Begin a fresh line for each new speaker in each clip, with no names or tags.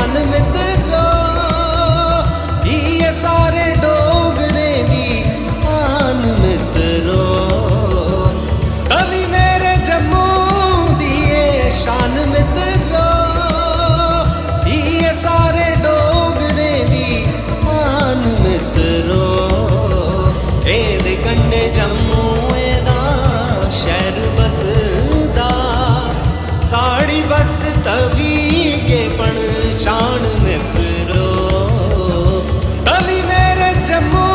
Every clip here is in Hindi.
शान मित्रो, ये सारे डोगरे दी आन मित्रो। तवी मेरे जम्मू दी शान मित्रो, ये सारे डोगरे दी आन मित्रो। एदे कंडे जम्मू दा शहर बसदा, साड़ी बस तवी के पहचान मित्रो। तवी मेरे जम्मू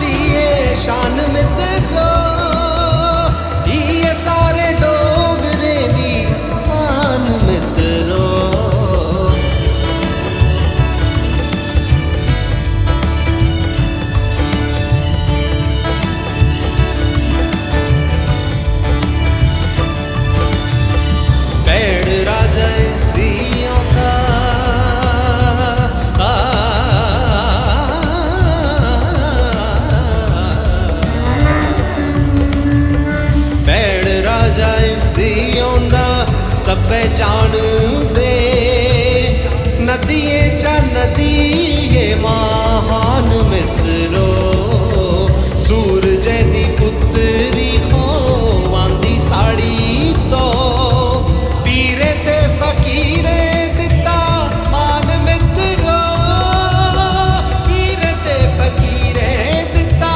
दिए शान मित्रो, ये सारे डोगरे दी आन मित्रो। सब्बे जान दे नदिये चा नदिये महान मित्रो। सूरज दी पुत्री खो आंदी साड़ी तो, पीरे ते फकीरे दिता मान मित्रो। पीरे ते फकीरे दिता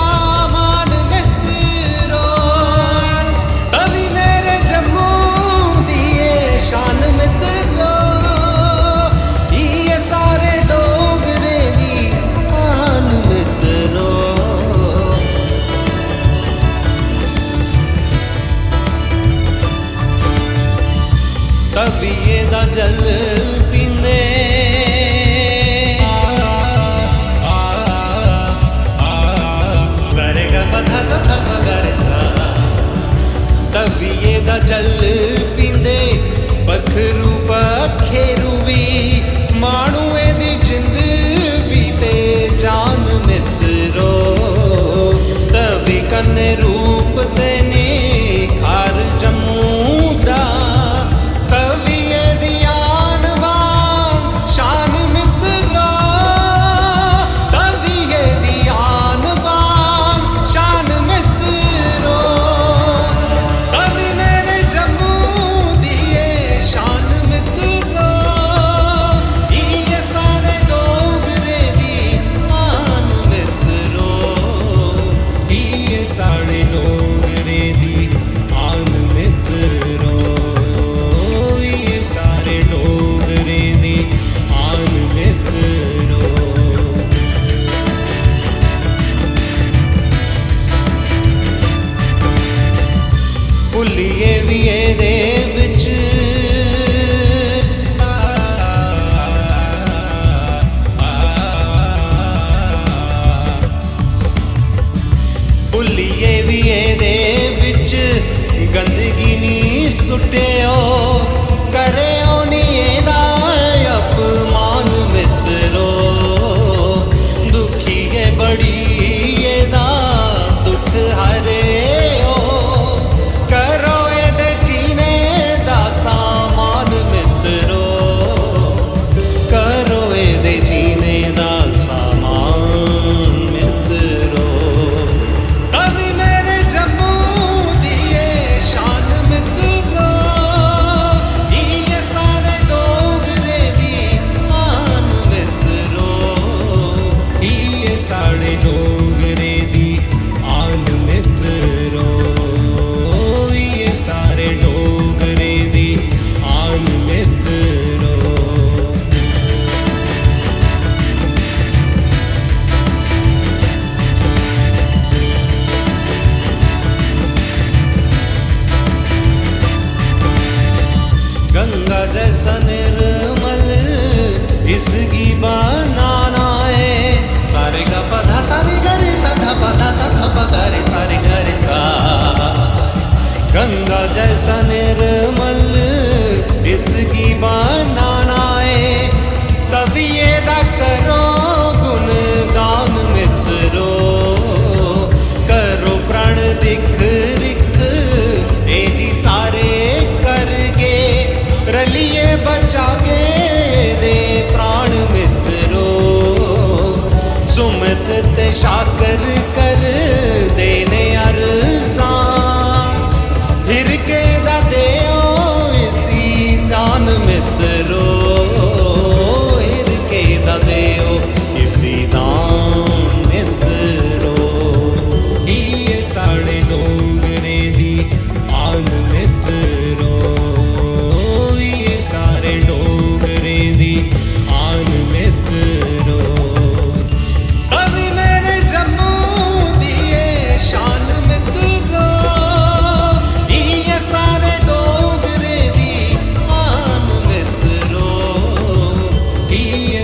मान मित्रो। तभी मेरे जम्मू शान मित्रो, ये सारे डोगरे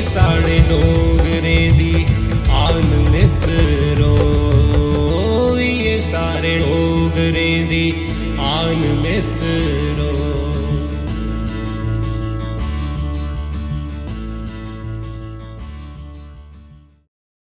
साढ़े डोगरे दी आन मित्रो, ये सारे डोगरे दी आन मित्रो।